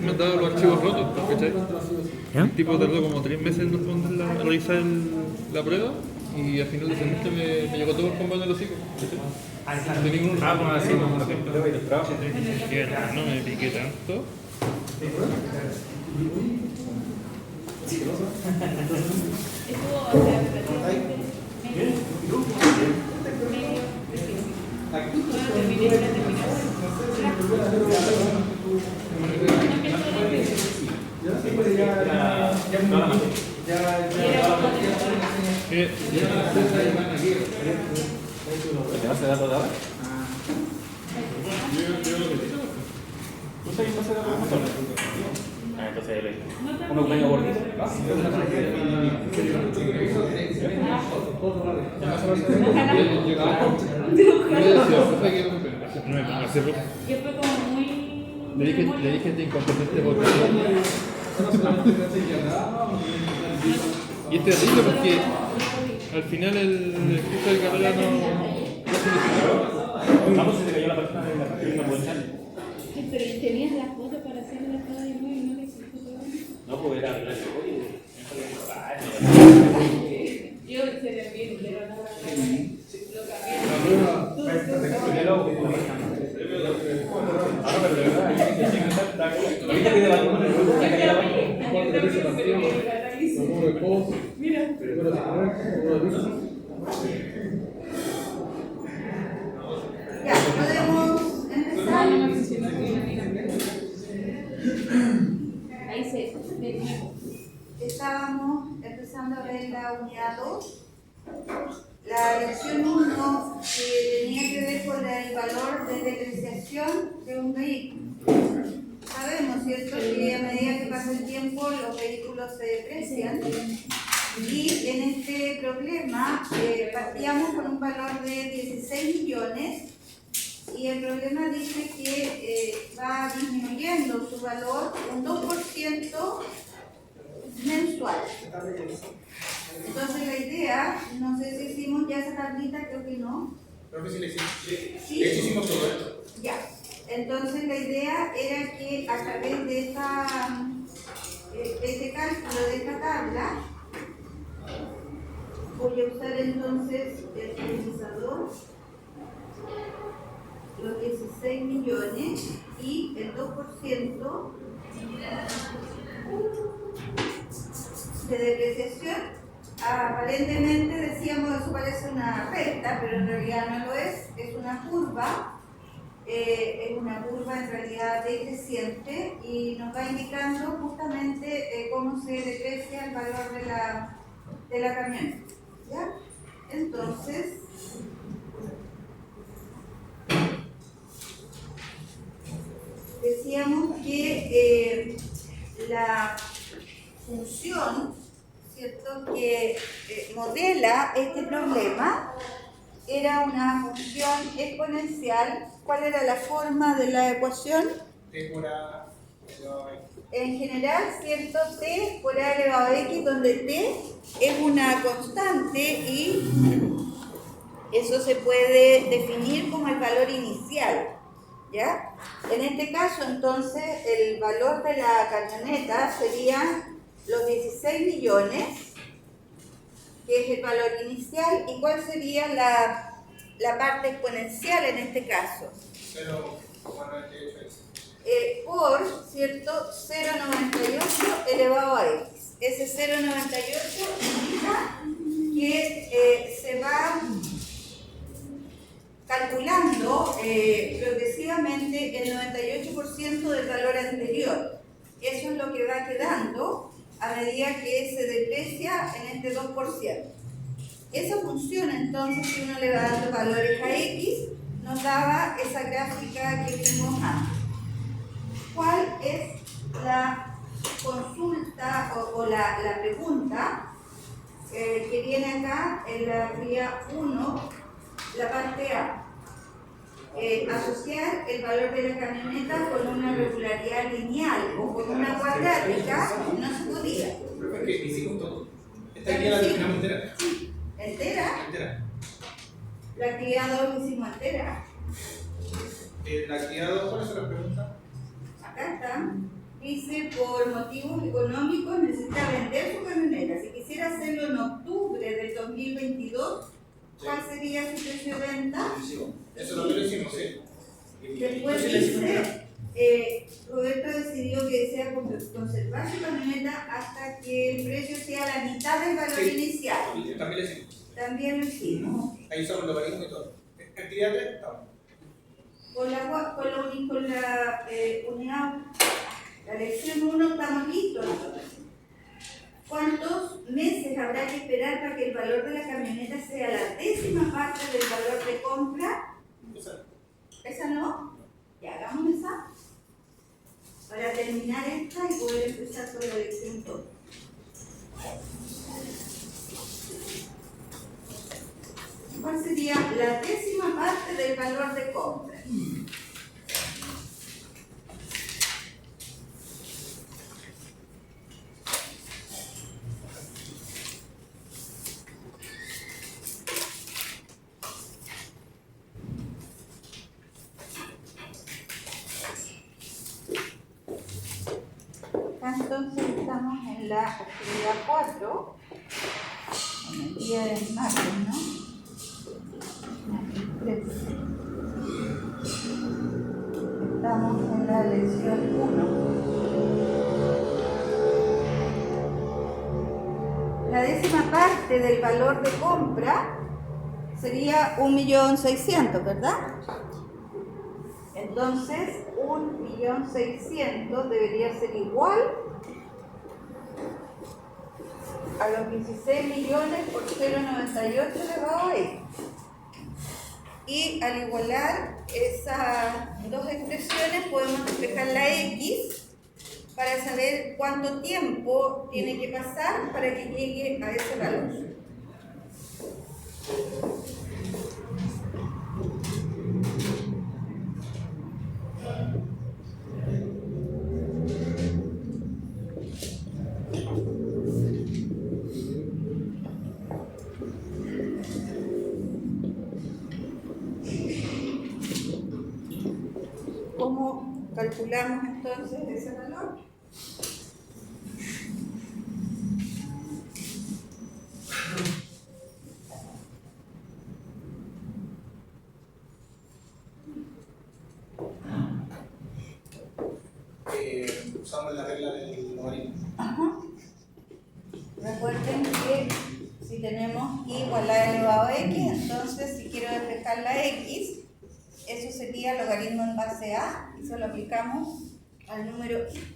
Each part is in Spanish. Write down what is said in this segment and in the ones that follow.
me han dado los archivos rotos, ¿cachai? ¿Ya? El tipo tardó como 3 meses en responder realizar la prueba y al final del semestre me llegó todo el combo en el hocico, ¿cachai? De ningún así no me piqué tanto. ¿Te vas a dar ahora? ¿Tú sabes base de datos de motor? Entonces ahí lo hice. Uno pequeño gordito. Yo fue como muy... Le dije de incompetente porque... Y es terrible porque al final el curso de carrera no significaba. Vamos, se te cayó la página de la bolsa. Pero tenías la foto para hacer la prueba de nuevo y no le hiciste todavía. No, pues era arreglar el código. Yo se le vi, pero no lo Ahora, pero de verdad, hay que estar. Ahorita que debatimos el grupo, ya cayó la página. Mira. Ya, podemos empezar. Ahí se Estábamos empezando a ver la unidad 2. La lección 1 tenía que ver con el valor de depreciación de un vehículo. Sabemos, ¿cierto?, que a medida que pasa el tiempo los vehículos se deprecian. Y en este problema partíamos con un valor de 16 millones y el problema dice que va disminuyendo su valor un 2% mensual. Entonces la idea, no sé si hicimos ya esa tablita, creo que no. Creo que sí le hicimos. Sí. Hicimos todo esto. Ya. Entonces la idea era que a través de este cálculo de esta tabla, voy a usar entonces el utilizador, los 16 millones y el 2% de depreciación. Aparentemente decíamos eso parece una recta, pero en realidad no lo es una curva. Es una curva en realidad decreciente y nos va indicando justamente cómo se deprecia el valor de la camioneta. ¿Ya? Entonces, decíamos que la función, ¿cierto?, que modela este problema era una función exponencial. ¿Cuál era la forma de la ecuación? T por A elevado a X. En general, ¿cierto? T por A elevado a X, donde T es una constante y eso se puede definir como el valor inicial. ¿Ya? En este caso, entonces, el valor de la camioneta serían los 16 millones, que es el valor inicial, y cuál sería la parte exponencial en este caso. 0,98x. Por, ¿cierto?, 0,98 elevado a x. Ese 0,98 indica que se va calculando progresivamente el 98% del valor anterior. Eso es lo que va quedando a medida que se deprecia en este 2%. Esa función, entonces, si uno le va dando valores a x, nos daba esa gráfica que vimos antes. ¿Cuál es la consulta o la pregunta que viene acá en la guía 1, la parte A? Asociar el valor de la camioneta con una regularidad lineal o con una cuadrática no se podía. Pero es que hicimos todo. Esta guía la terminamos entera. Sí, entera. Entera. La actividad 2 la hicimos entera. La actividad 2, ¿cuáles son las preguntas? Acá están. Y dice por motivos económicos necesita vender su camioneta. Si quisiera hacerlo en octubre del 2022, ¿cuál sería su precio de venta? Eso es lo que lo hicimos, ¿sí? Después dice, Roberto decidió que desea conservar su camioneta hasta que el precio sea la mitad del valor Sí. inicial. También lo hicimos. También lo hicimos. Ahí usamos los logaritmos y todo. Actividad 3, estamos. Con la unidad, la lección 1 estamos listos. ¿Cuántos meses habrá que esperar para que el valor de la camioneta sea la 10ª parte del valor de compra? ¿Esa no? Ya hagamos esa. Para terminar esta y poder empezar con la lección 2. ¿Cuál sería la 10ª parte del valor de compra? Entonces estamos en la actividad 4, en el día del martes, ¿no? Estamos en la lección 1. La 10ª parte del valor de compra sería 1.600.000, ¿verdad? Entonces, 1.600.000 debería ser igual a los 16 millones por 0,98 elevado a x. Y al igualar esas dos expresiones podemos despejar la x para saber cuánto tiempo tiene que pasar para que llegue a ese valor. ¿Cómo calculamos entonces ese valor? Usamos la regla del logaritmo. Ajá. Recuerden que si tenemos y igual a elevado a x, entonces si quiero despejar la x, eso sería logaritmo en base a, y se lo aplicamos al número i.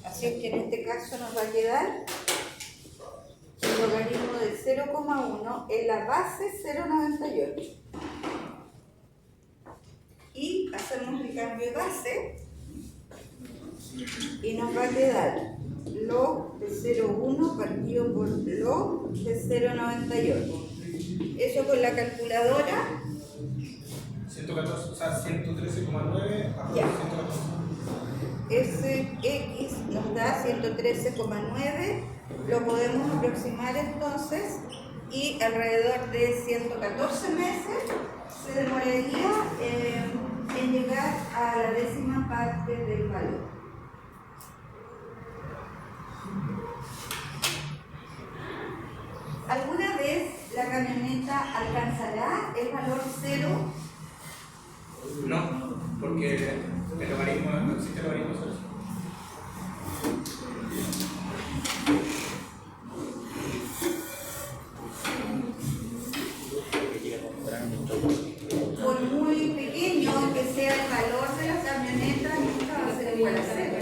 Así es que en este caso nos va a quedar el logaritmo de 0,1 en la base 0,98. Y hacemos el cambio de base y nos va a quedar log de 0,1 partido por log de 0,98. Eso con la calculadora. 114, o sea, 113,9 a 114. Ese x nos da 113,9, lo podemos aproximar entonces, y alrededor de 114 meses se demoraría en llegar a la 10ª parte del valor. ¿Alguna vez la camioneta alcanzará el valor 0? No, porque el logaritmo no existe el logaritmo solo. Por muy pequeño que sea el valor de la camioneta, nunca va a ser igual a 0.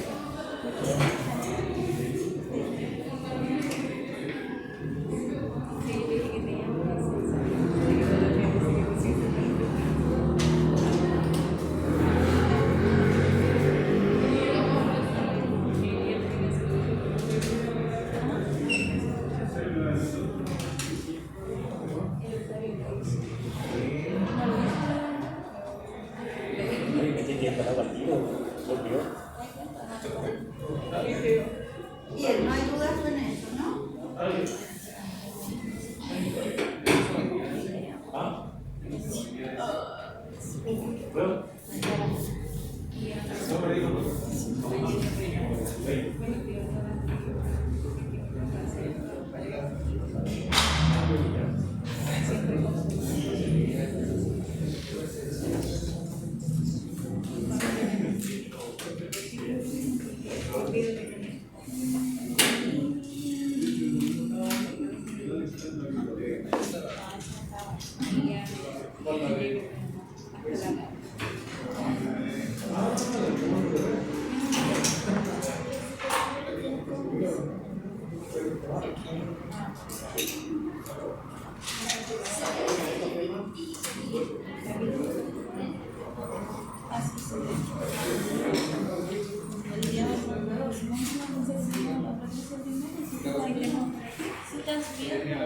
Me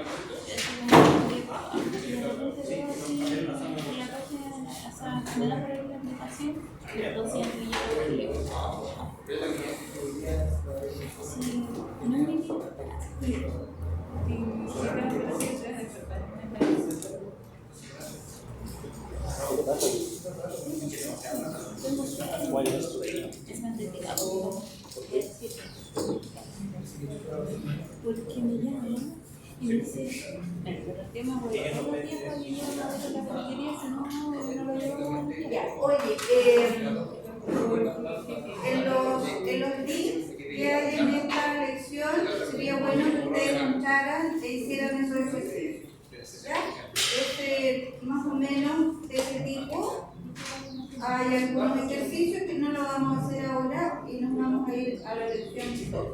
da por ahí la aplicación, entonces yo le sí, no me es más dedicado. Porque me llaman y me dice, pero el tema voy a todos los días para que yo no deje la cafetería, si no, no lo llevo. Ya, oye, en los links que hay en esta lección, sería bueno que ustedes entraran e hicieran esos ejercicios. ¿Ya? Más o menos de ese tipo. Hay algunos ejercicios que no lo vamos a hacer ahora y nos vamos a ir a la lección 2.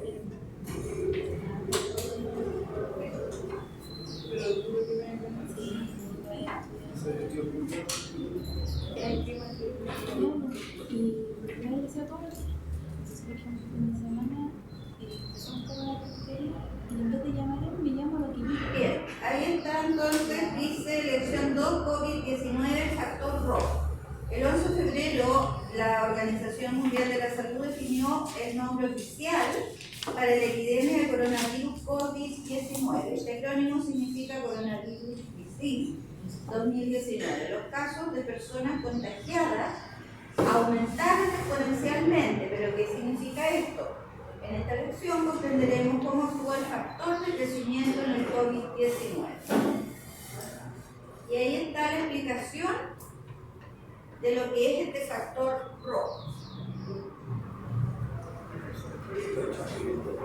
Y me decía todo, entonces por ejemplo, en la semana son toda la cafetería y en vez de llamar a me llamo a lo que dice. Bien, ahí está entonces, dice lección 2, COVID-19, factor rojo. El 11 de febrero, la Organización Mundial de la Salud definió el nombre oficial para la epidemia de coronavirus COVID-19. Este acrónimo significa Coronavirus Disease 2019. Los casos de personas contagiadas aumentaron exponencialmente. ¿Pero qué significa esto? En esta lección comprenderemos cómo actúa el factor de crecimiento en el COVID-19. Y ahí está la explicación de lo que es este factor rojo.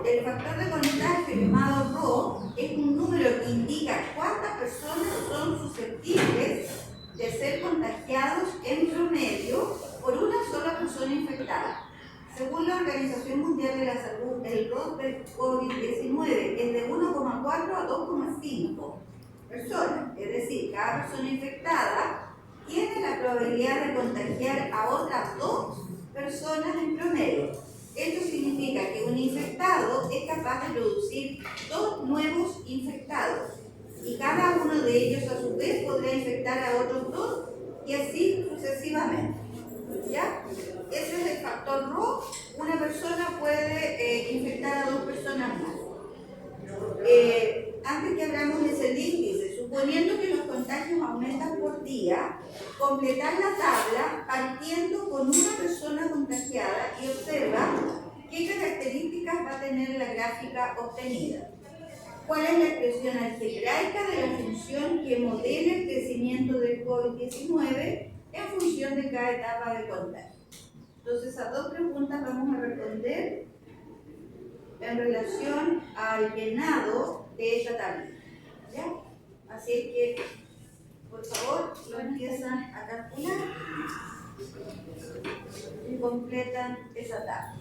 El factor de contagio llamado RO es un número que indica cuántas personas son susceptibles de ser contagiados en promedio por una sola persona infectada. Según la Organización Mundial de la Salud, el RO del COVID-19 es de 1,4 a 2,5 personas, es decir, cada persona infectada tiene la probabilidad de contagiar a otras 2 personas en promedio. Esto significa que un infectado es capaz de producir 2 nuevos infectados y cada uno de ellos a su vez podrá infectar a otros 2 y así sucesivamente. ¿Ya? Ese es el factor RO. Una persona puede infectar a 2 personas más. Antes que hablamos de ese índice, suponiendo que los contagios aumentan por día, completar la tabla partiendo con una persona contagiada y observa qué características va a tener la gráfica obtenida. ¿Cuál es la expresión algebraica de la función que modela el crecimiento del COVID-19 en función de cada etapa de contagio? Entonces, a 2 preguntas vamos a responder en relación al llenado de esta tablita. ¿Ya? Así es que, por favor, lo empiezan a calcular y completan esa tabla.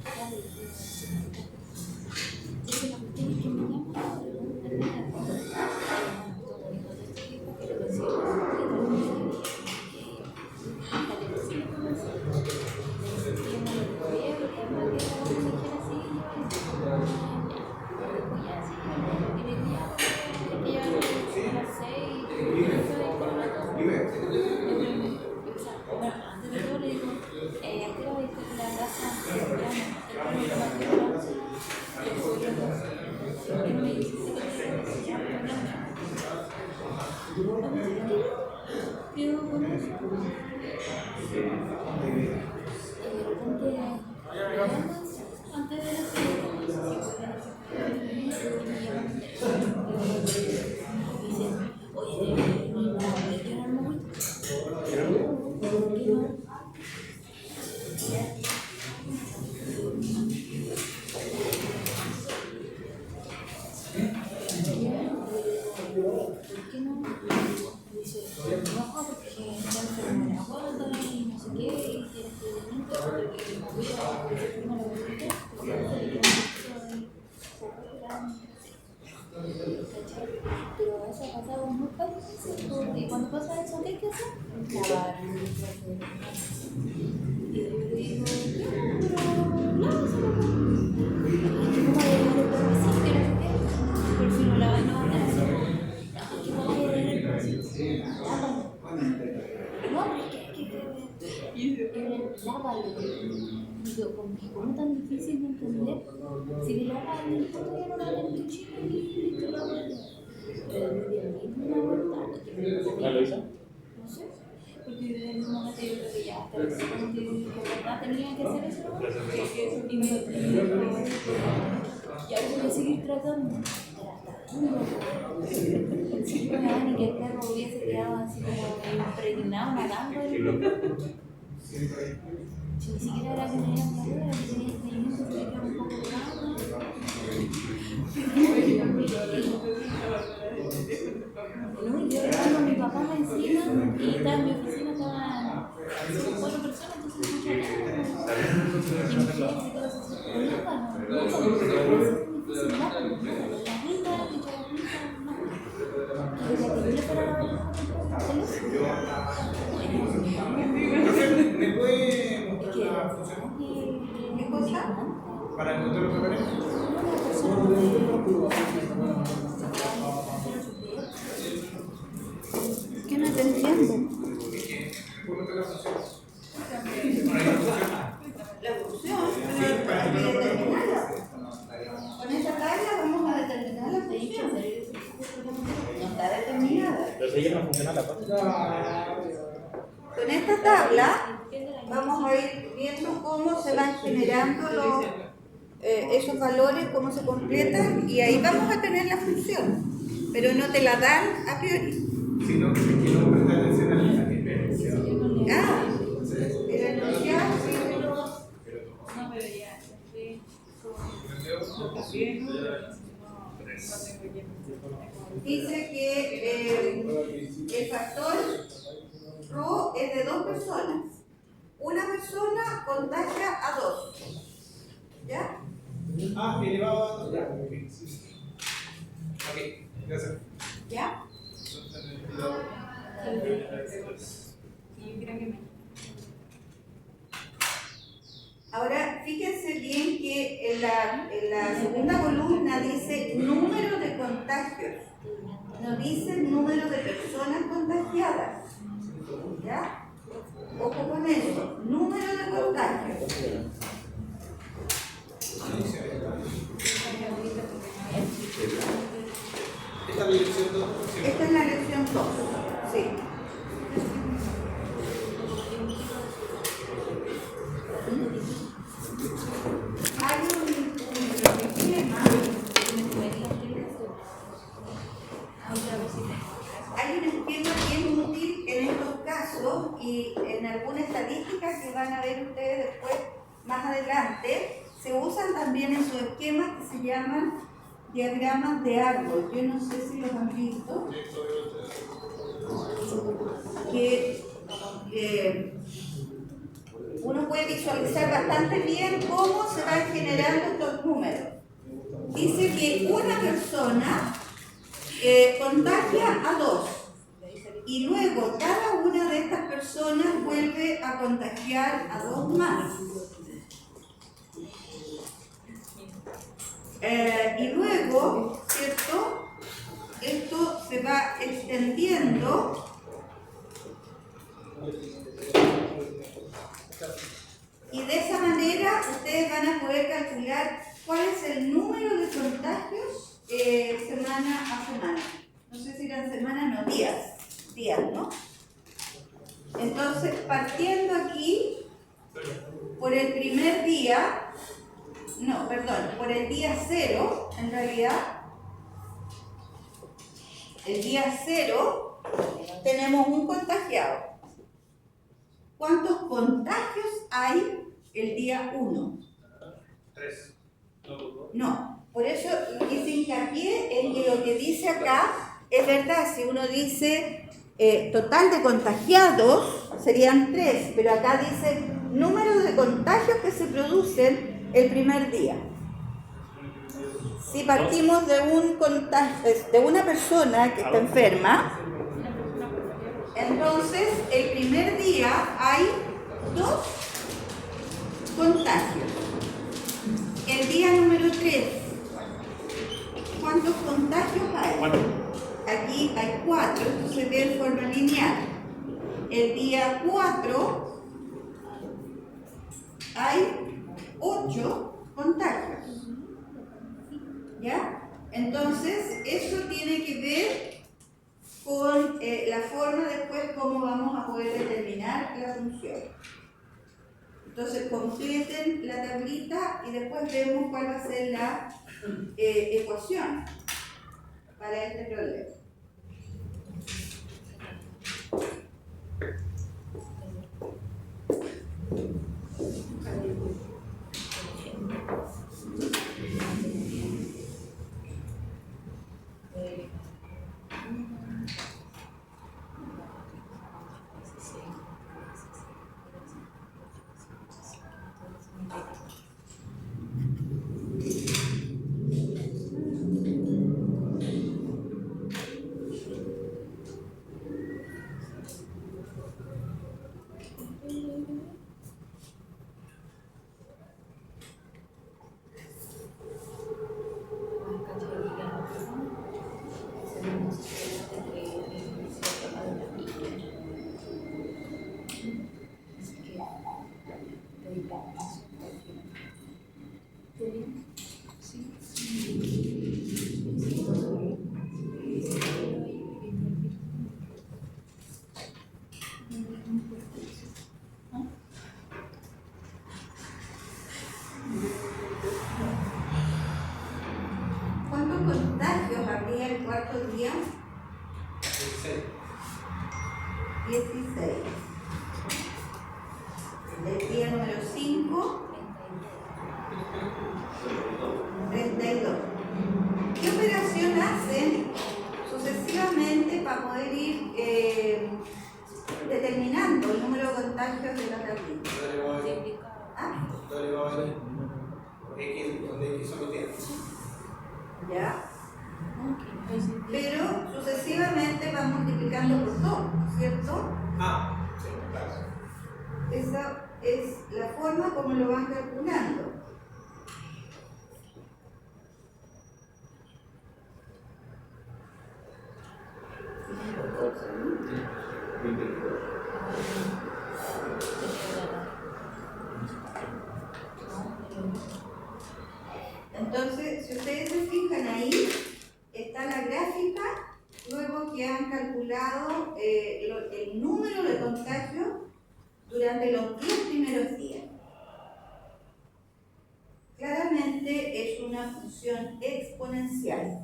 Pero eso ha pasado muy fácil, y cuando pasa eso, ¿qué hay que hacer? Lavar. Y yo le digo, pero no, eso no. ¿Cómo va a llevar el perro así? Pero si no lava, no va a hacer. Si me lo hagan, todavía no lo hagan en Chile y listo, lo hago. Pero desde el mismo una vuelta, ¿Ya lo hizo? no sé, porque desde el momento yo creo que ya hasta el segundo que de verdad tenía que hacer eso, y me dijo, ya voy a seguir tratando. Sí, pues, ni que el perro hubiese quedado así como impregnado nadando. Si ni siquiera era que me dieran la rueda, que tenía experimento, se me quedaba un poco grave. No, y yo estaba con mi papá encima y estaba en mi oficina, estaban 4 personas, entonces mucha gente. Y mi jefe y todo eso, nada, no, ¿Me puede mostrar la función? ¿Qué cosa? Para encontrar los papeles. ¿Qué no te entiendo? ¿Puedo mostrar la función? La función, pero hay que determinarla. Con esa tabla vamos a determinar la función. No está determinada. Pero si ella no funciona la página. Con esta tabla vamos a ir viendo cómo se van generando esos valores, cómo se completan, y ahí vamos a tener la función, pero no te la dan a priori. Sino que no prestar atención a la enunciado. Ah, el enunciado sí, pero dice que el factor Rho es de 2 personas. Una persona contagia a 2. ¿Ya? Ah, elevado a 2. Ya, ok. Ok, gracias. ¿Ya? Ahora, fíjense bien que en la segunda columna dice número de contagios. No dice número de personas contagiadas. ¿Ya? Ojo con eso. Número de contagios. ¿Esta es la lección 2? Esta es la lección 2. Sí. Hay un esquema. Hay un esquema bien útil en estos casos y en alguna estadística que van a ver ustedes después, más adelante, se usan también en sus esquemas que se llaman diagramas de árbol. Yo no sé si los han visto. Que uno puede visualizar bastante bien cómo se van generando estos números. Dice que una persona contagia a 2 y luego cada una de estas personas vuelve a contagiar a 2 más. Y luego, ¿cierto? Esto se va extendiendo y de esa manera ustedes van a poder calcular cuál es el número de contagios semana a semana. No sé si eran semanas, no, días, ¿no? Entonces, partiendo aquí, por el primer día, por el día 0, en realidad, el día 0, tenemos un contagiado. ¿Cuántos contagios hay el día 1? 3. No, por eso hice hincapié en que lo que dice acá es verdad. Si uno dice total de contagiados, serían 3, pero acá dice número de contagios que se producen el primer día. Si partimos de una persona que está enferma, entonces el primer día hay 2 contagios. El día número 3, ¿cuántos contagios hay? Aquí hay 4, esto se ve en forma lineal. El día 4 hay 8 contagios. ¿Ya? Entonces, eso tiene que ver con la forma después cómo vamos a poder determinar la función. Entonces, completen la tablita y después vemos cuál va a ser la ecuación para este problema. ¿Cuántos contagios habría el cuarto día? 16. El día número 5, 32. ¿Qué operación hacen sucesivamente para poder ir determinando el número de contagios de la tablita? ¿Ah? X, donde X solo tiene. ¿Ya? Pero sucesivamente va multiplicando por 2, ¿cierto? Ah, sí, claro. Esa es la forma como lo van calculando. Entonces, si ustedes se fijan ahí, está la gráfica, luego que han calculado el número de contagios durante los 10 primeros días. Claramente es una función exponencial.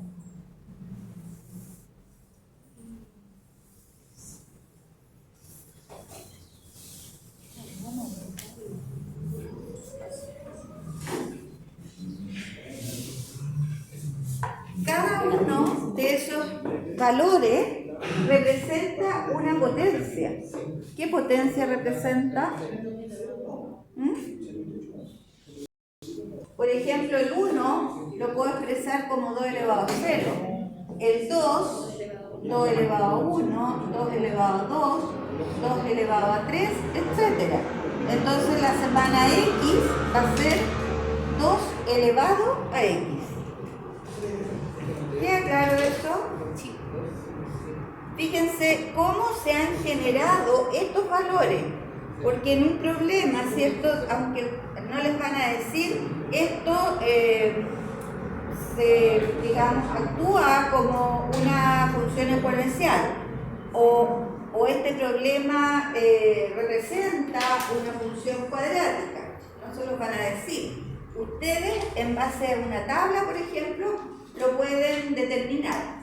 Cada uno de esos valores representa una potencia. ¿Qué potencia representa? Por ejemplo, el 1 lo puedo expresar como 2 elevado a 0. El 2, 2 elevado a 1, 2 elevado a 2, 2 elevado a 3, etc. Entonces la semana X va a ser 2 elevado a X. ¿Queda claro eso? Sí. Fíjense cómo se han generado estos valores, porque en un problema, ¿cierto? Aunque no les van a decir, esto digamos, actúa como una función exponencial, o este problema representa una función cuadrática, no se los van a decir. Ustedes, en base a una tabla, por ejemplo, lo pueden determinar.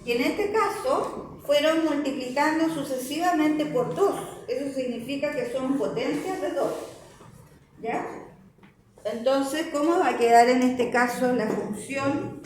Y en este caso, fueron multiplicando sucesivamente por 2. Eso significa que son potencias de 2. ¿Ya? Entonces, ¿cómo va a quedar en este caso la función?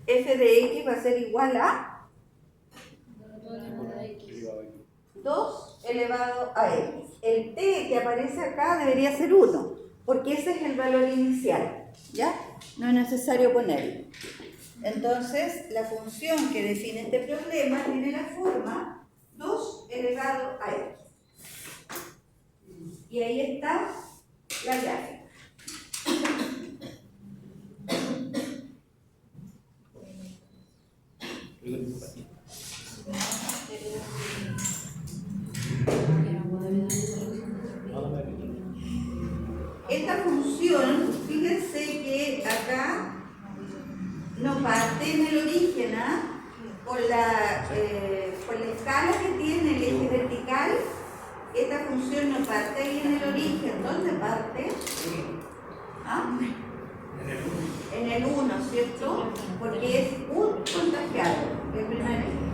F de X va a ser igual a 2 elevado a X. El T que aparece acá debería ser 1, porque ese es el valor inicial, ¿ya? No es necesario ponerlo. Entonces, la función que define este problema tiene la forma 2 elevado Y ahí está la gráfica. Esta función, fíjense que acá no parte en el origen, ¿ah? Por la escala que tiene el eje vertical, esta función no parte ahí en el origen. ¿Dónde parte? ¿Ah? En el 1, ¿cierto? Porque es un contagiado, el primer eje.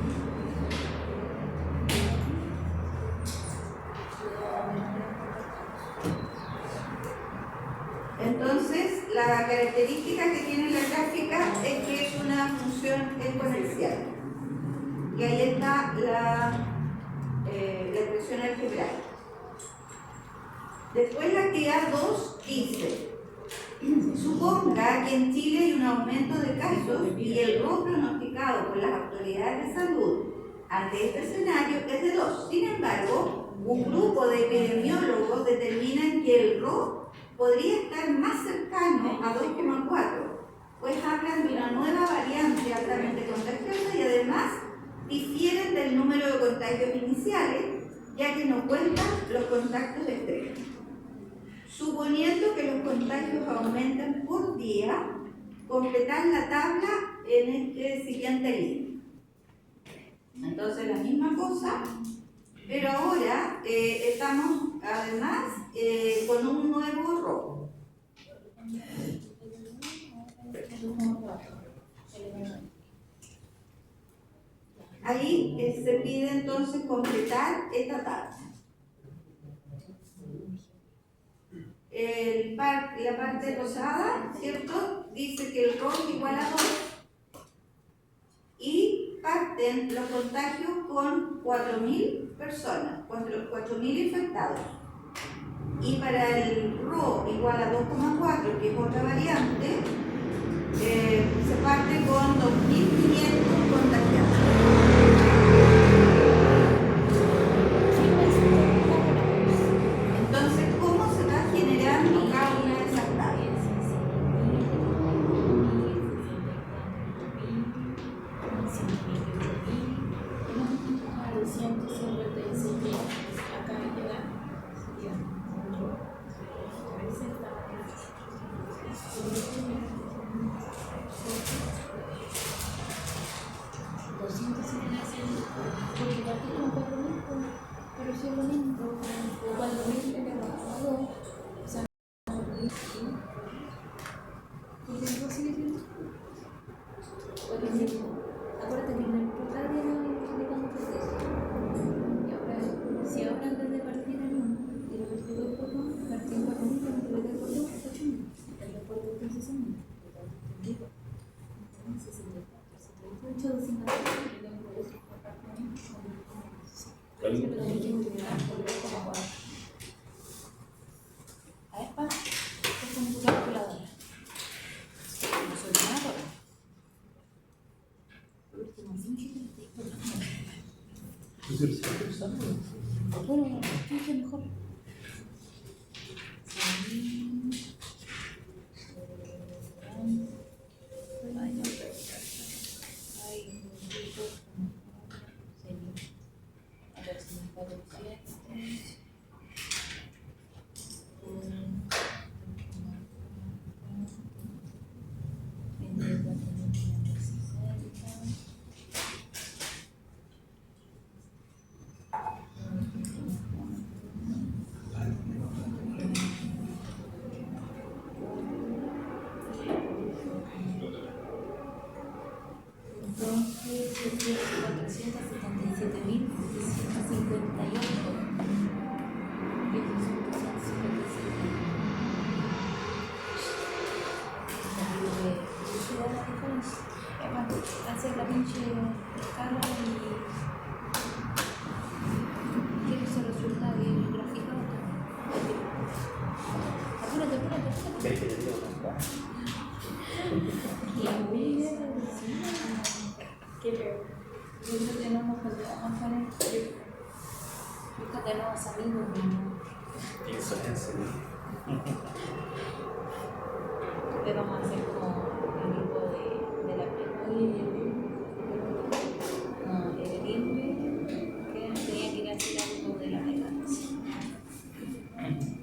Entonces, la característica que tiene la gráfica es que es una función exponencial. Y ahí está la expresión algebraica. Después la actividad 2 dice: suponga que en Chile hay un aumento de casos y el RO pronosticado por las autoridades de salud ante este escenario es de 2. Sin embargo, un grupo de epidemiólogos determinan que el RO podría estar más cercano a 2,4, pues hablan de una nueva variante altamente contagiosa y además difieren del número de contagios iniciales, ya que no cuentan los contactos extremos. Suponiendo que los contagios aumentan por día, completar la tabla en este siguiente línea. Entonces la misma cosa, pero ahora estamos además con un nuevo RO. Ahí se pide entonces completar esta tabla. La parte rosada, ¿cierto? Dice que el RO es igual a 2 y parten los contagios con 4.000 personas, 4.000 infectados. Y para el RO igual a 2,4, que es otra variante, se parte con 2.500 contagiados. Entonces, ¿cómo se va generando cada una de esas tablas? Pero si es lo mismo, 4.000 elevado a 2, o sea, ¿por qué no sigue siendo? Porque acuérdate que en el portal ya no explicamos proceso. Y ahora, si ahora en vez de partir en 1, y lo multiplico por 1, partir en 4.000, lo multiplico por 2, 8.000. El reporte entonces son 1. 64, 78, 250. A ver, pa, es con tu calculadora. No soy nada. Por último, 5 bueno, 15 mejor. Hacer la pinche escala y quiero ese resultado bien graficado. Apúrate. Qué feo. Nosotros tenemos que trabajar con esto. Busca de nuevos amigos. Insolencia. Le vamos a hacer como el grupo de la prepa y el timbre, que tenía que ir a hacer algo de la mecánica.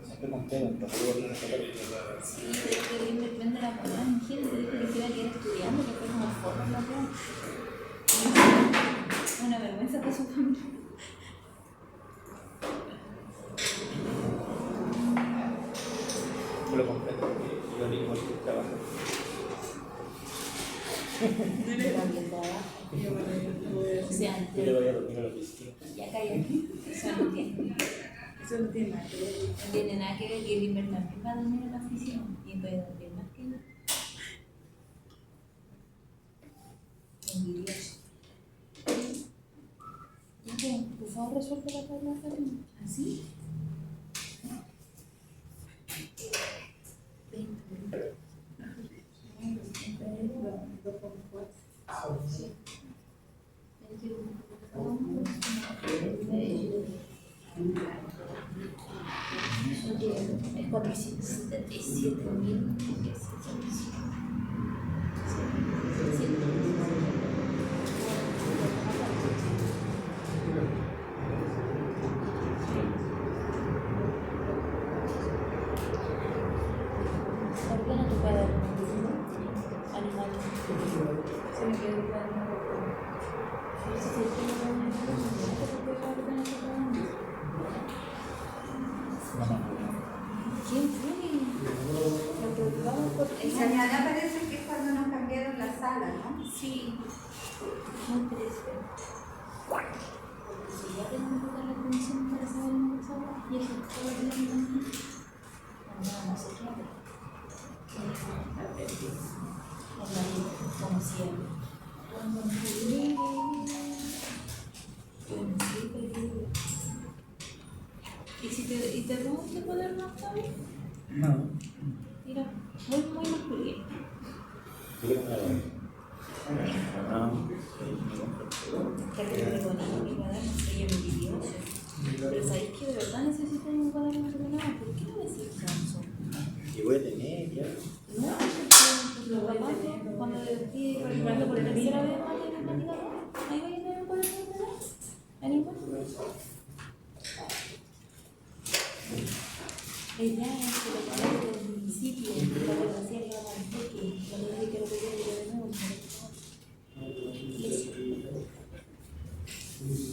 Siempre complemento, algo bien esta parte. Sí, pero es que el timbre prende la moral, imagínate, dijo que quisiera que era estudiando, que fue como forma en la prueba. Una vergüenza para su familia. Lo completo. Yo digo que trabajo. O sea, Yo le voy a dormir a la piscina. ya cállate, eso no tiene. Eso no tiene nada que ver. No tiene nada que ver que el Inver también va a dormir en la oficina y puede dormir más que yo. Envidioso. Ya que, por favor, resuelve la tabla de Fatima. ¿Así? 20. Es 477.000. Ordena tu cuaderno. Animal. Se me quedó el cuaderno. ¿Quién fue? Nos preocupamos por El señala parece que es cuando nos cambiaron la sala, ¿no? Sí, muy triste. Porque si ya tenemos que dar la atención para saber una cosa y eso todo el día no se quiere. En la vida, como siempre. Cuando me libre, ¿y si te robo este cuaderno, Octavio? No. Mira, muy masculino. Yo creo que me la doy. No. Que te bonito mi cuaderno, soy envidioso. Pero sabéis que de verdad necesito un cuaderno ordenado. ¿Por qué no me decís Samsung? Y voy a tener ya. No, porque los papás cuando les pide cuando por tercera vez matemática, ahí voy a tener un cuaderno ordenado. ¿Anima? La idea es que lo pagamos desde el municipio, la desgracia que va a dar porque la verdad es que lo que yo digo de nuevo,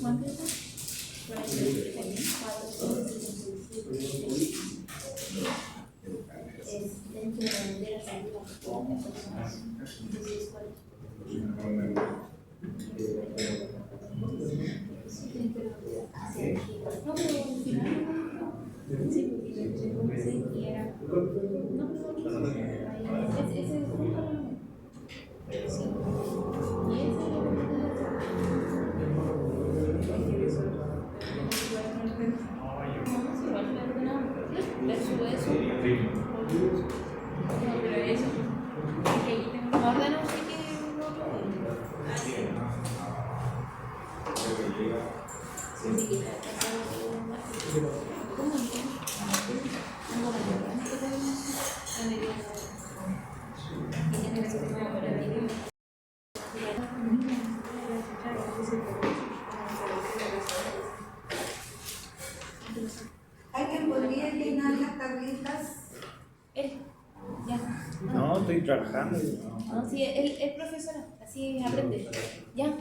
¿cuánto es? Es dentro de la bandera salida las personas. Entonces, ¿cuál? No, pero al final sí, porque yo sí, y era. No, pero ese es un problema. Sí. Y ese es lo que ¿Alguien podría llenar las tablitas? Él, ya. No, estoy trabajando. No, sí, él es profesora, así aprende. Ya, anda.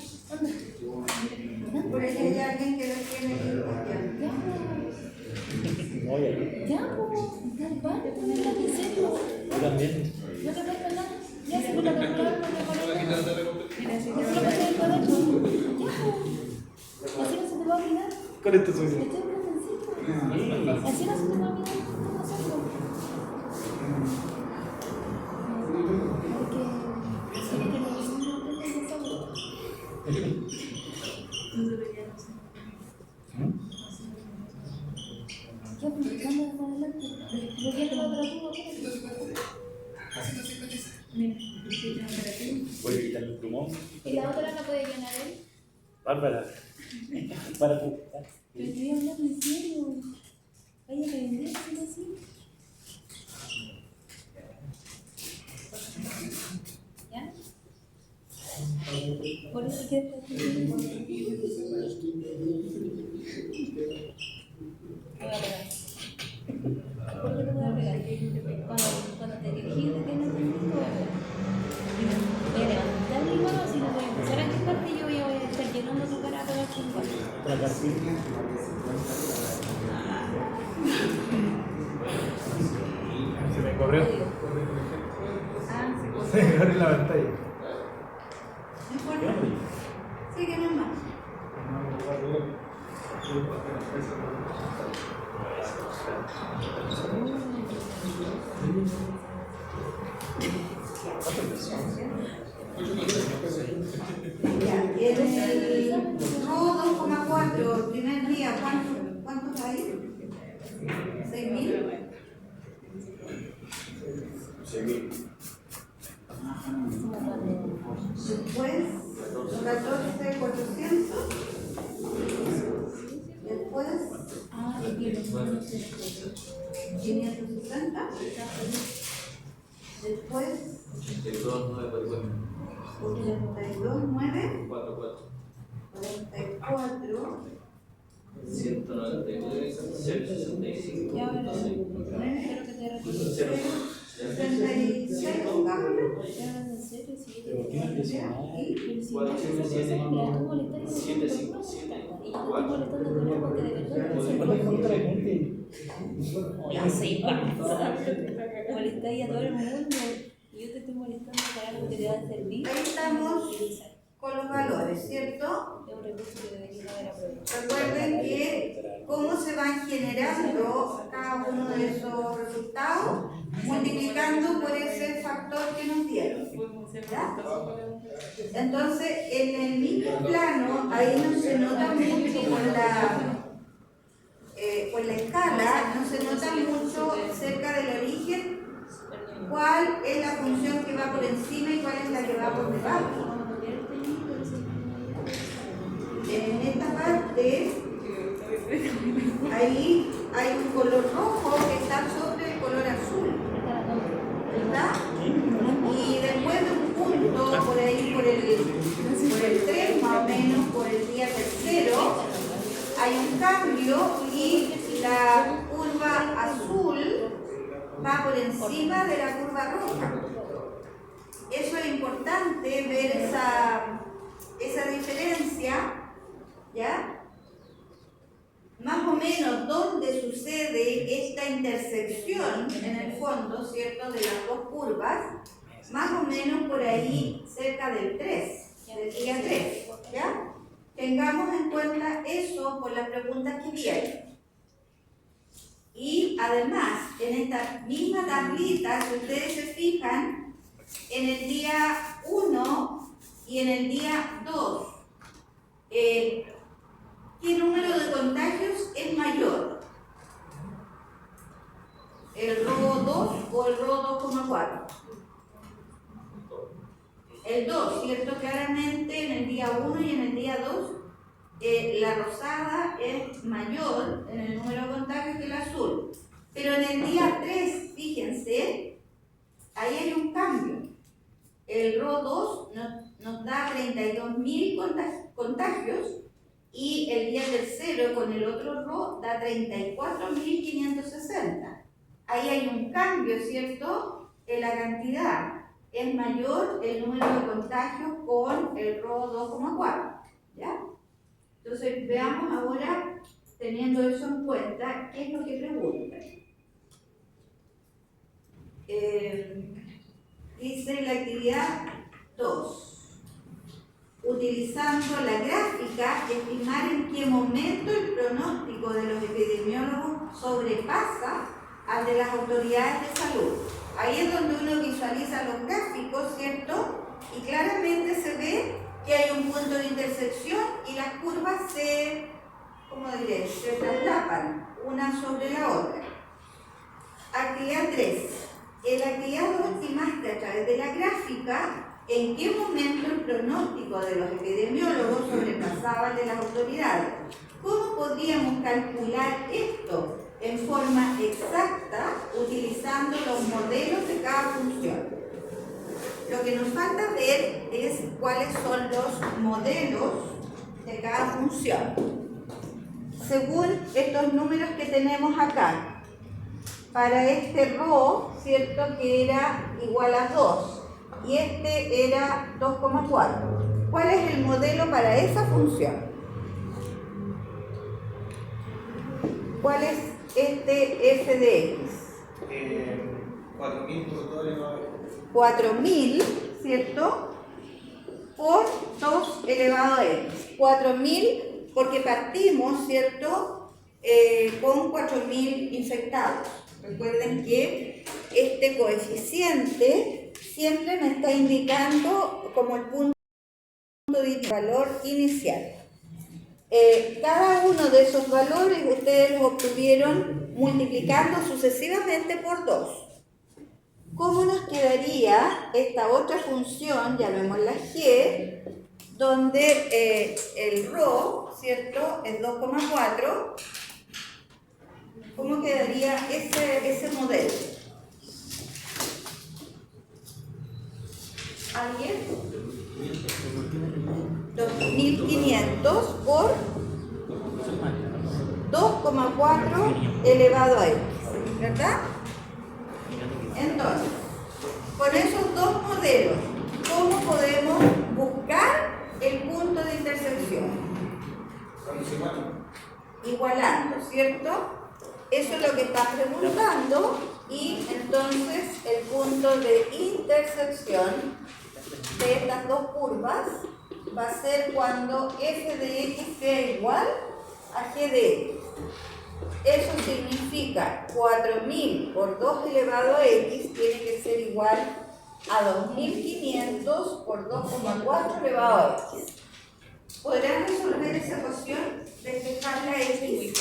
Por eso hay alguien que lo tiene que limpiar. Ya, No, ya. ya, pues, vale, en serio. Yo también. No te falta nada. Ya, se lo calcularon, no te No falta la quitas nada. de repente. Ya se lo pasé el cuaderno. Ya, pues. Así no se te va a olvidar. Con esto soy. Estoy convencido. Así no se te va a olvidar. ¿Cómo hacerlo? Porque se ve que no es una cosa ya, pues, vamos para adelante. Lo que te va a tratar, mira, Voy a quitar el plumón. y la otra la puede llenar él. Bárbara. Para tú. Pero estoy hablando en serio. Vaya a vender, ¿sí? Así. ¿Ya? Por eso que ¿por qué te voy a pegar? Cuando te dirigís de que no te gusta, voy a levantar mi mano, si no voy a empezar a quejarte y yo voy a estar llenando tu cara a pegar con Se me corrió. Ah, Se me corrió la pantalla. ¿No importa? Sí, que no es más. Ya, el robo 2,4, el primer día, ¿cuántos hay? 6.000. 6.000. Después, 14,400. Después, ah, entiendo. 560. Después, 82,9. 44. 199, Y ahora, 9. quiero que te recuerdes. 66, pongámosle. Ya, en serio, sí. ¿Por qué no empieza nada? Pero si no mira, tú molestas y yo te estoy molestando con algo que de verdad no sé. Ya soy panza. Molestáis a todo el mundo y yo te estoy molestando para algo que te va a servir. Ahí estamos con los valores, ¿cierto? Es un recurso que debería haber aprovechado. Recuerden que cómo se van generando cada uno de esos resultados, multiplicando por ese factor que nos dieron. ¿Ya? Entonces, en el mismo plano, ahí no se nota mucho por la escala, no se nota mucho cerca del origen cuál es la función que va por encima y cuál es la que va por debajo. En esta parte, ahí hay un color rojo que está sobre el color azul, ¿verdad? Y después de un punto, por ahí por el 3 más o menos, por el día tercero, hay un cambio y la curva azul va por encima de la curva roja. Eso es importante ver esa diferencia, ¿ya? Más o menos dónde sucede esta intersección en el fondo, ¿cierto?, de las dos curvas, más o menos por ahí cerca del 3, del día 3, ¿ya? Tengamos en cuenta eso por las preguntas que vienen. Y además, en esta misma tablita, si ustedes se fijan, en el día 1 y en el día 2, ¿qué número de contagios es mayor? ¿El robo 2 o el robo 2,4? El 2, ¿cierto? Claramente en el día 1 y en el día 2, la rosada es mayor en el número de contagios que el azul. Pero en el día 3, fíjense, ahí hay un cambio. El RO2 nos da 32.000 contagios y el día tercero con el otro RO da 34.560. Ahí hay un cambio, ¿cierto?, en la cantidad. Es mayor el número de contagios con el RO 2,4. ¿Ya? Entonces veamos ahora, teniendo eso en cuenta, ¿qué es lo que preguntan? Dice la actividad 2. Utilizando la gráfica, estimar en qué momento el pronóstico de los epidemiólogos sobrepasa al de las autoridades de salud. Ahí es donde uno visualiza los gráficos, ¿cierto? Y claramente se ve que hay un punto de intersección y las curvas se traslapan una sobre la otra. Actividad 3. En la actividad 2 estimaste a través de la gráfica en qué momento el pronóstico de los epidemiólogos sobrepasaba el de las autoridades. ¿Cómo podríamos calcular esto en forma exacta utilizando los modelos de cada función. Lo que nos falta ver es cuáles son los modelos de cada función. Según estos números que tenemos acá, para este ρ, ¿cierto?, que era igual a 2 y este era 2,4. ¿Cuál es el modelo para esa función? ¿Cuál es este f de x? 4000 por todo elevado a x. 4000, ¿cierto?, por 2 elevado a x. 4000 porque partimos, ¿cierto?, con 4000 infectados. Recuerden que este coeficiente siempre me está indicando como el punto de valor inicial. Cada uno de esos valores ustedes los obtuvieron multiplicando sucesivamente por 2. ¿Cómo nos quedaría esta otra función, llamémosla g, donde el ρ, ¿cierto?, es 2,4? ¿Cómo quedaría ese modelo? ¿Alguien? 2500 por 2,4 elevado a x, ¿verdad? Entonces, con esos dos modelos, ¿cómo podemos buscar el punto de intersección? Igualando, ¿cierto? Eso es lo que está preguntando, y entonces el punto de intersección de estas dos curvas va a ser cuando f de x sea igual a g de x. Eso significa 4000 por 2 elevado a x tiene que ser igual a 2500 por 2,4 elevado a x. ¿Podrán resolver esa ecuación? Despejar la x.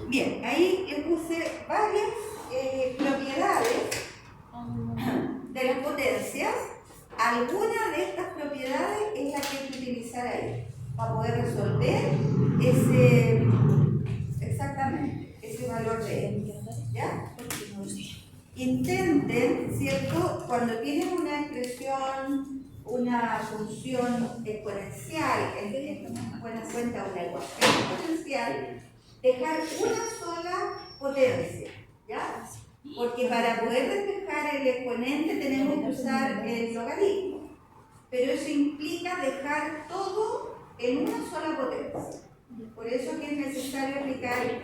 Bien, ahí yo puse varias propiedades de las potencias. Alguna de estas propiedades es la que hay que utilizar ahí para poder resolver exactamente ese valor de n, ¿ya? Intenten, ¿cierto?, cuando tienen una expresión, una función exponencial, en buena cuenta una ecuación exponencial, dejar una sola potencia, ¿ya? Porque para poder despejar el exponente tenemos que usar el logaritmo, pero eso implica dejar todo en una sola potencia. Por eso que es necesario aplicar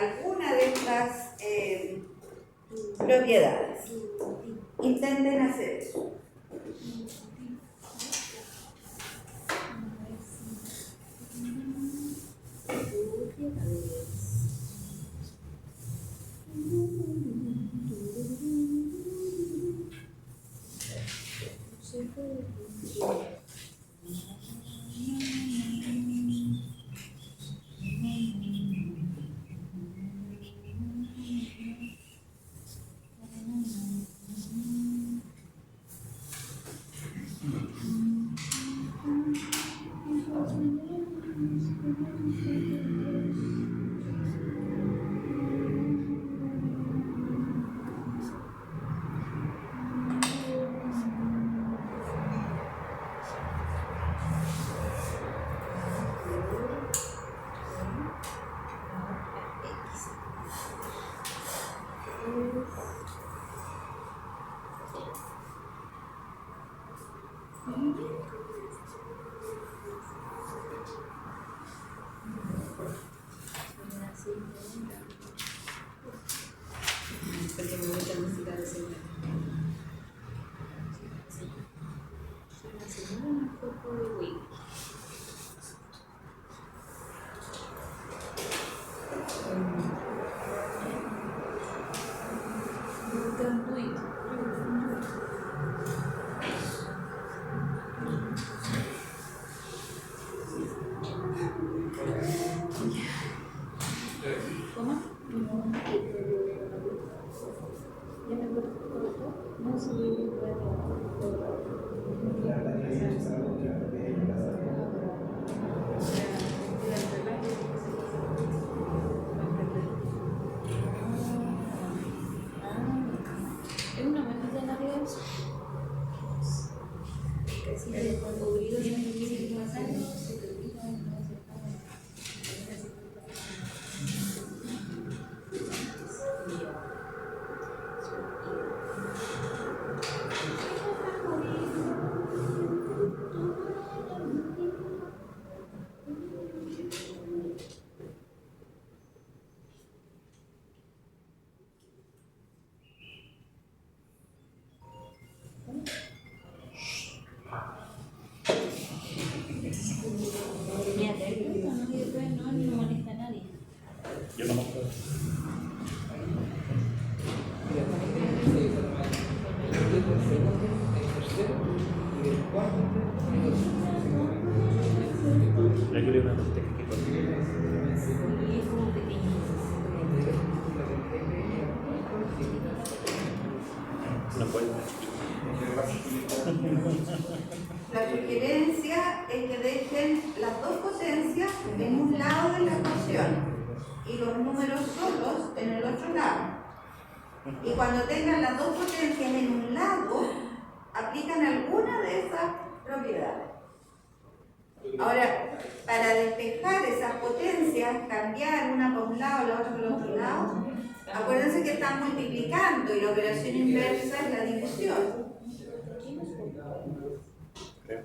alguna de estas propiedades. Intenten hacer eso. Porque me gusta la música de ese momento. La segunda un poco de Wii. Me gusta un poquito. ¿Cómo? ¿Ya me cortó? No, sí, es una buena alternativa eso. Sí, pero cuando obligo tiene que ir pasando, se te olvida, no se paga. Tenía técnica, ¿no? Y después no molesta a nadie. Yo no me acuerdo. Yo quería una técnica. Y es como pequeño. No puedo. La sugerencia es que dejen las dos potencias en un lado de la ecuación y los números solos en el otro lado. Y cuando tengan las dos potencias en un lado, aplican alguna de esas propiedades. Ahora, para despejar esas potencias, cambiar una por un lado, la otra por el otro lado, acuérdense que están multiplicando y la operación inversa es la división. Creo.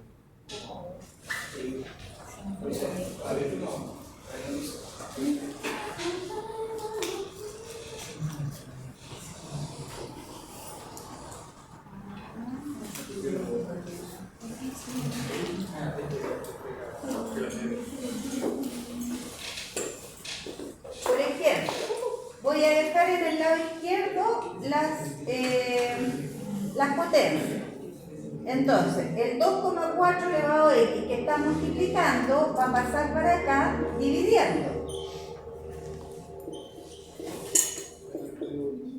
Por ejemplo, voy a dejar en el lado izquierdo las potencias. Entonces, el 2,4 elevado a x que está multiplicando va a pasar para acá dividiendo.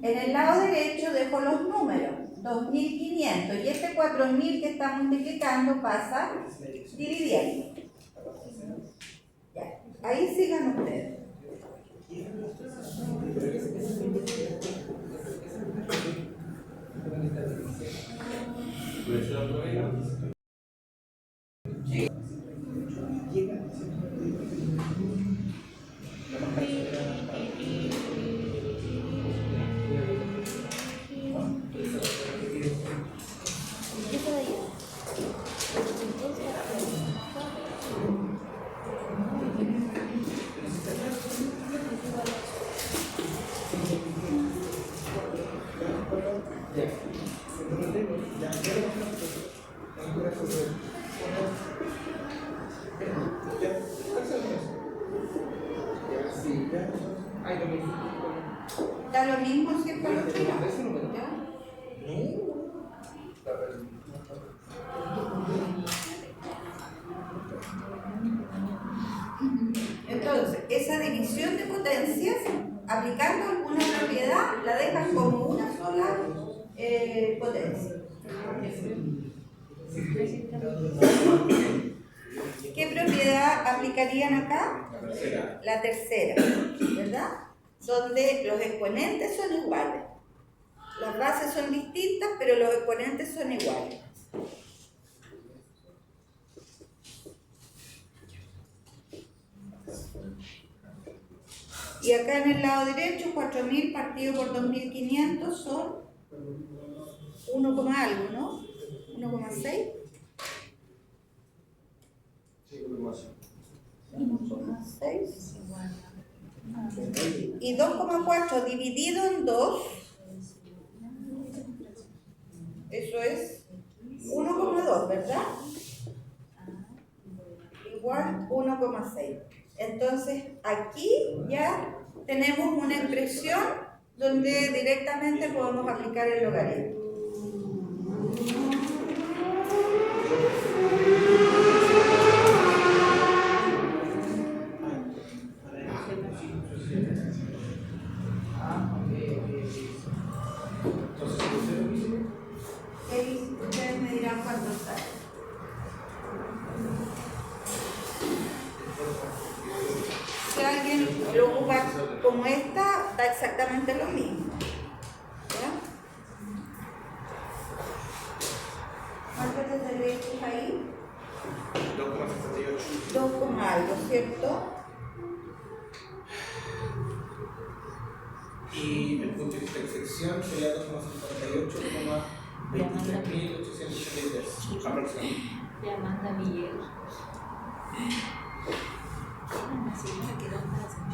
En el lado derecho dejo los números, 2.500, y este 4.000 que está multiplicando pasa dividiendo. Ya, ahí sigan ustedes. Eso de ahí. Da lo mismo si es para los chinos. ¿Ya? Entonces, esa división de potencias, aplicando alguna propiedad, la dejan como una sola potencia. ¿Qué propiedad aplicarían acá? La tercera, ¿verdad? Donde los exponentes son iguales. Las bases son distintas, pero los exponentes son iguales. Y acá en el lado derecho, 4.000 partido por 2.500 son 1, algo, ¿no? 1,6. 1,6. Y 2,4 dividido en 2, eso es 1,2, ¿verdad? Igual 1,6. Entonces aquí ya tenemos una expresión donde directamente podemos aplicar el logaritmo. Ustedes me dirán cuánto sale. Si alguien lo ocupa como esta, da exactamente lo mismo. ¿Ya? ¿Cuánto te derechos ahí? 2,78. 2, algo, ¿cierto? Y el punto de intersección sería 2,58,23.883 aproximadamente. Llamando a Miguel. Una señora que da para San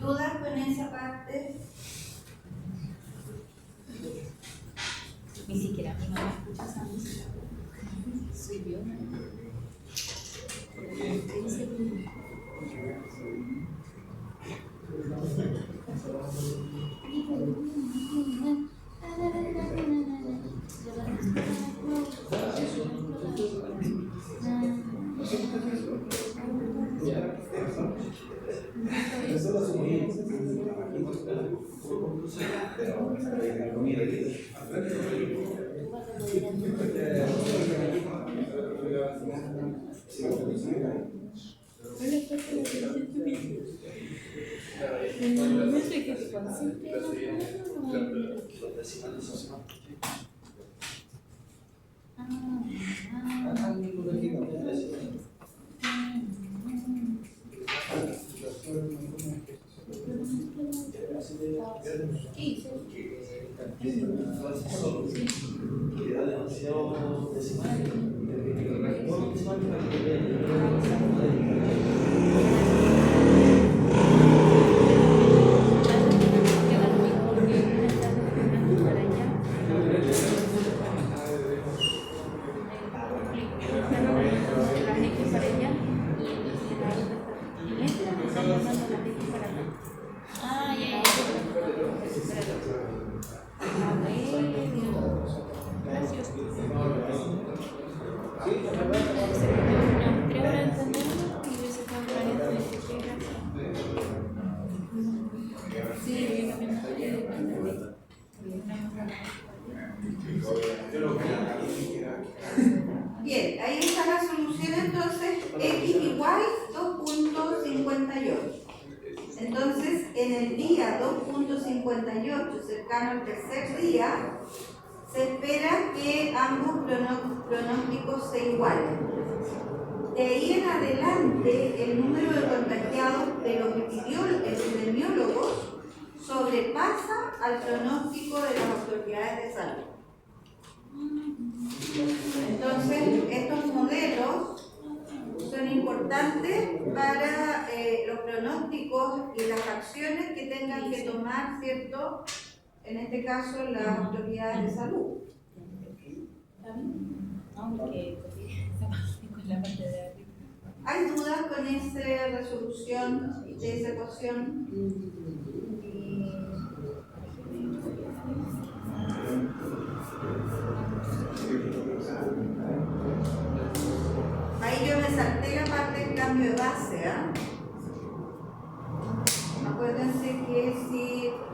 ¿Dudas con esa parte? Ni siquiera mi mamá escucha esa música. Soy yo. Bien, ahí está la solución entonces, x igual 2.58. Entonces, en el día 2.58, cercano al tercer día, se espera que ambos pronósticos se igualen. De ahí en adelante, el número de contagiados de los epidemiólogos sobrepasa al pronóstico de las autoridades de salud. Entonces, estos modelos son importantes para los pronósticos y las acciones que tengan que tomar, ¿cierto? En este caso, las autoridades de salud. ¿Hay dudas con esa resolución de esa ecuación? Ahí yo me salté la parte del cambio de base, ¿ah? Acuérdense que si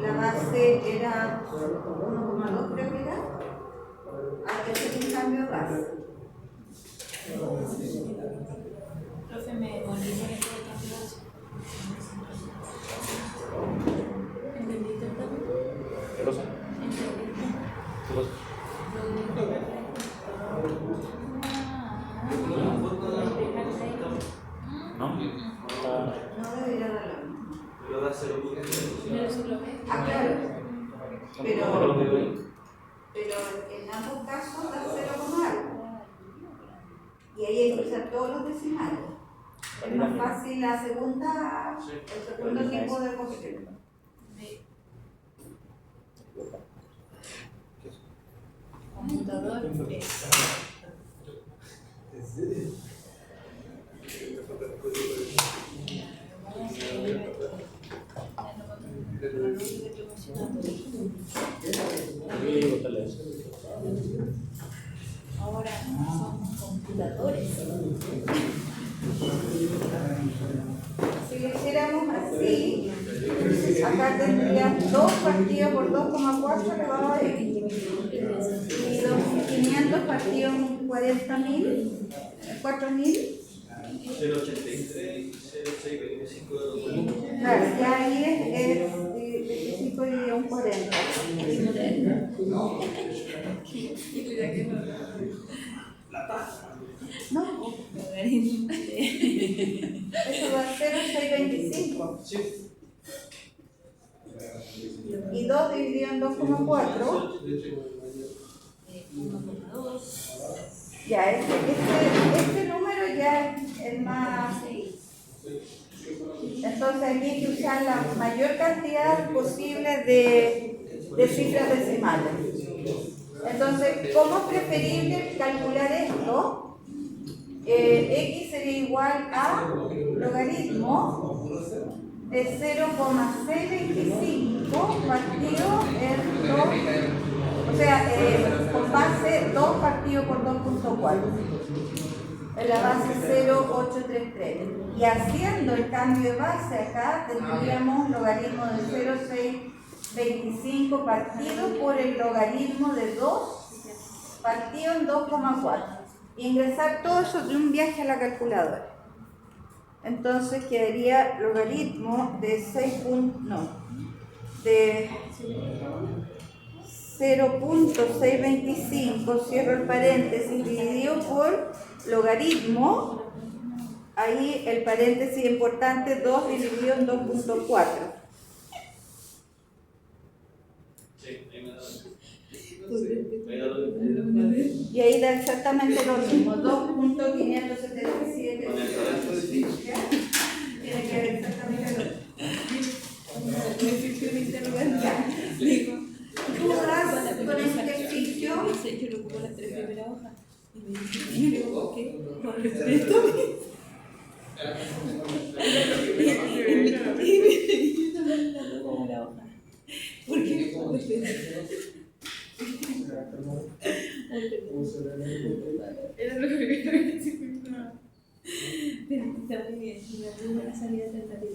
la base era 1,2, creo que era, hay que hacer un cambio de base. Profe, me volví por el cambio de base. ¿Entendiste el cambio? ¿Qué cosa? ¿Qué cosa? No. ¿No? No debería dar Claro. Pero en ambos casos da 0 algo. Y ahí hay que usar todos los decimales. Es más fácil el segundo tipo de ecuación. Computador ahora son computadores. Si lo hiciéramos así, acá tendrían 2 partido por 2,4 elevado a x. Y 500 partido en 40.000, 4.000. 0,83, 0,625. Claro, ya ahí es 25 y un 40. No, eso va a ser 0,625. Y 2 dividido en 2,4. Ya, este número ya es el más. Entonces aquí hay que usar la mayor cantidad posible de cifras decimales. Entonces, ¿cómo es preferible calcular esto? X sería igual a logaritmo de 0,625 partido en 2, o sea, con base 2 partido por 2,4. En la base 0,833. Y haciendo el cambio de base acá, tendríamos logaritmo de 0,625 partido por el logaritmo de 2 partido en 2,4. Ingresar todo eso de un viaje a la calculadora. Entonces quedaría logaritmo de 0,625, cierro el paréntesis, dividido por logaritmo, ahí el paréntesis importante, 2 dividido en 2,4. Y ahí da exactamente lo mismo, 2,577. Tiene que ver exactamente lo mismo. ¿Dudas con este ejercicio? Yo lo ocupo las 3 primeras hojas. Y me dice, ¿por qué? Por respeto. Y me dice, yo también la tomo como la hoja. ¿Por qué? Por respeto. Era lo que quería decir. Pero está muy bien, si me pongo una salida alternativa.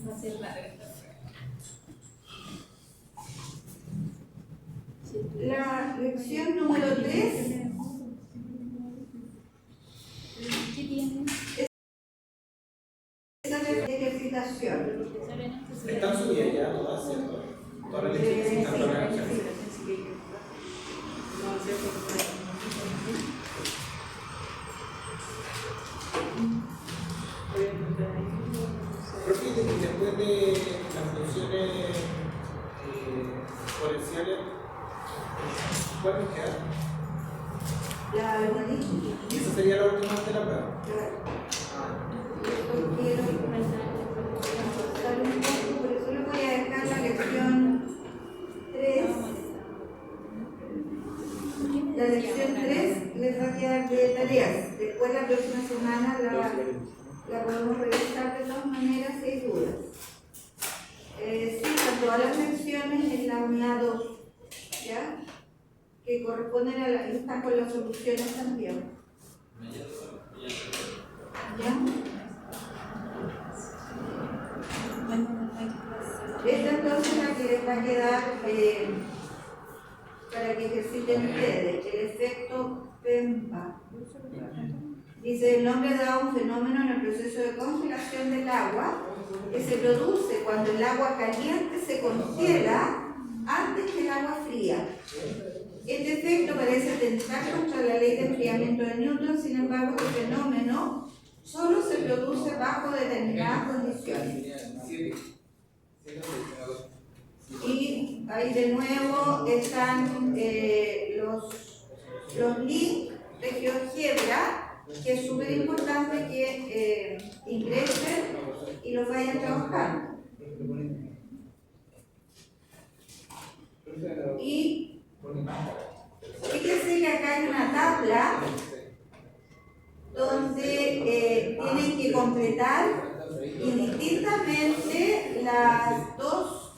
Va a ser larga esta prueba. La lección número 3 ¿Qué tiene? es la ejercitación. Están subidas ya todas, ¿cierto? Todas las lecciones están para la clase. Profe, después de las funciones exponenciales, ¿cuál nos queda? La logaritmo. ¿Y esa sería la última de la prueba? Quiero avanzar un poco, por eso les voy a dejar la lección 3. La lección 3 les va a quedar de tareas. Después la próxima semana la podemos revisar de todas maneras si hay dudas. Sí, están todas las lecciones en la unidad 2, ¿ya? Que corresponden a la lista con las soluciones también. ¿Ya? Esta entonces es la que les va a quedar para que ejerciten ustedes, el efecto PEMPA. Dice, el nombre da un fenómeno en el proceso de congelación del agua que se produce cuando el agua caliente se congela antes que el agua fría. Este efecto parece atentar contra la ley de enfriamiento de Newton, sin embargo, el fenómeno solo se produce bajo determinadas condiciones. Y ahí de nuevo están los links de GeoGebra, que es súper importante que ingresen y los vayan trabajando. Y fíjense que acá hay una tabla donde tienen que completar indistintamente las dos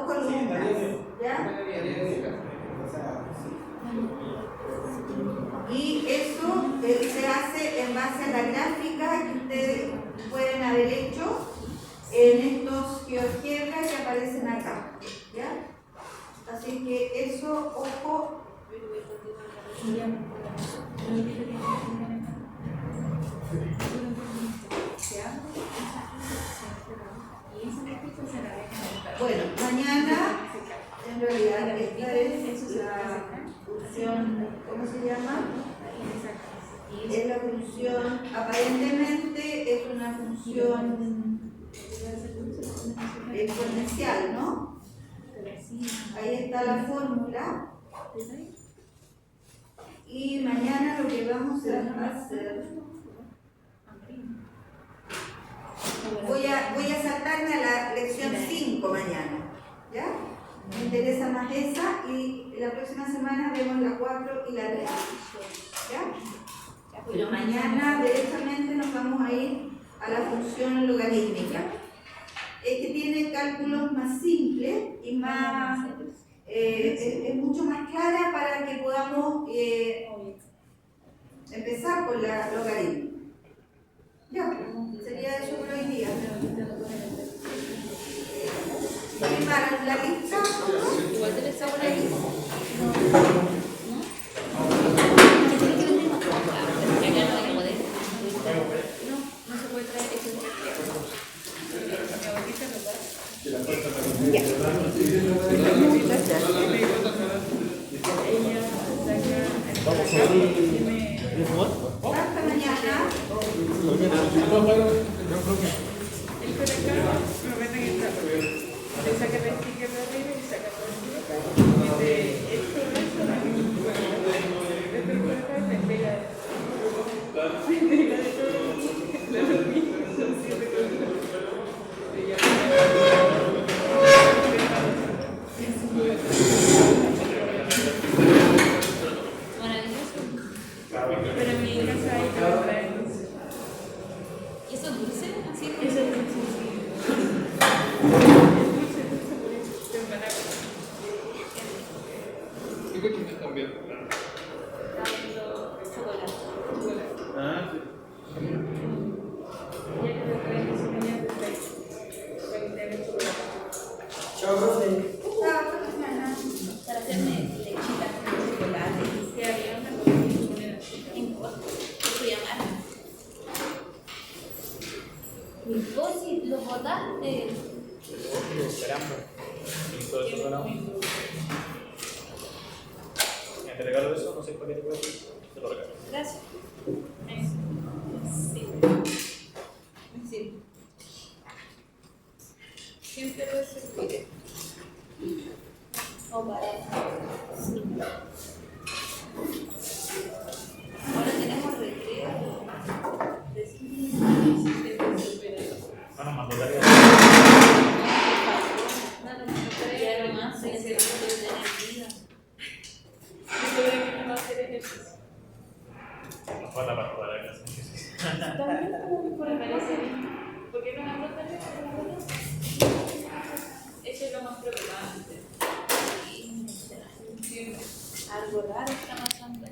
columnas, ¿ya? Y eso se hace en base a la gráfica que ustedes pueden haber hecho en estos GeoGebra que aparecen acá, ¿ya? Así que eso, ojo. Bueno, mañana en realidad esta es la función, ¿cómo se llama? Es la función, aparentemente es una función exponencial, ¿no? Ahí está la fórmula. Y mañana lo que vamos a hacer, voy a saltarme a la lección 5 mañana, ¿ya? Me interesa más esa y la próxima semana vemos la 4 y la 3, ¿ya? Pero mañana derechamente nos vamos a ir a la función logarítmica. Es que tiene cálculos más simples y más, es mucho más clara para que podamos empezar con la logaritmo. Ya, sería eso por hoy día. Para la lista, igual debe estar por ahí. No se puede traer eso. Hasta mañana. El colector lo meten en esta. Le saca el sticker de arriba y saca todo el sticker. Mete esto, desde el colector te pega de todo. La dormida son 7 cosas. Maravilloso. Pero en mi casa hay que lo traen. ¿Y eso es dulce? Así Eso es dulce, sí. Es dulce por eso. De empanadas. ¿Qué cochinas también? está viendo chocolate. Ah, sí. Ya que lo traen, eso mañana te traen. Para que te hagan chocolate. Chao, profe. Chao, hasta mañana. Para hacerme lechita con chocolate. Que había una cosa que poner así. No importa. ¿Qué se llama? Vos si lo botaste. Esperando. Y todo eso ganado. Te regalo eso, no sé para qué te voy a decir. Te lo regalo. Gracias. Sí. Sí. Siempre lo serviré. O para. Sí. Ahora tenemos recreo. De 5 Bueno, más dólares. Nada más. Ya lo más. Se necesita tener vida. Yo creo que no va a hacer ejercicio. Nos falta para jugar a casa. También me parece bien. ¿Por qué no me han dado eso es lo más preocupante. Algo raro está pasando.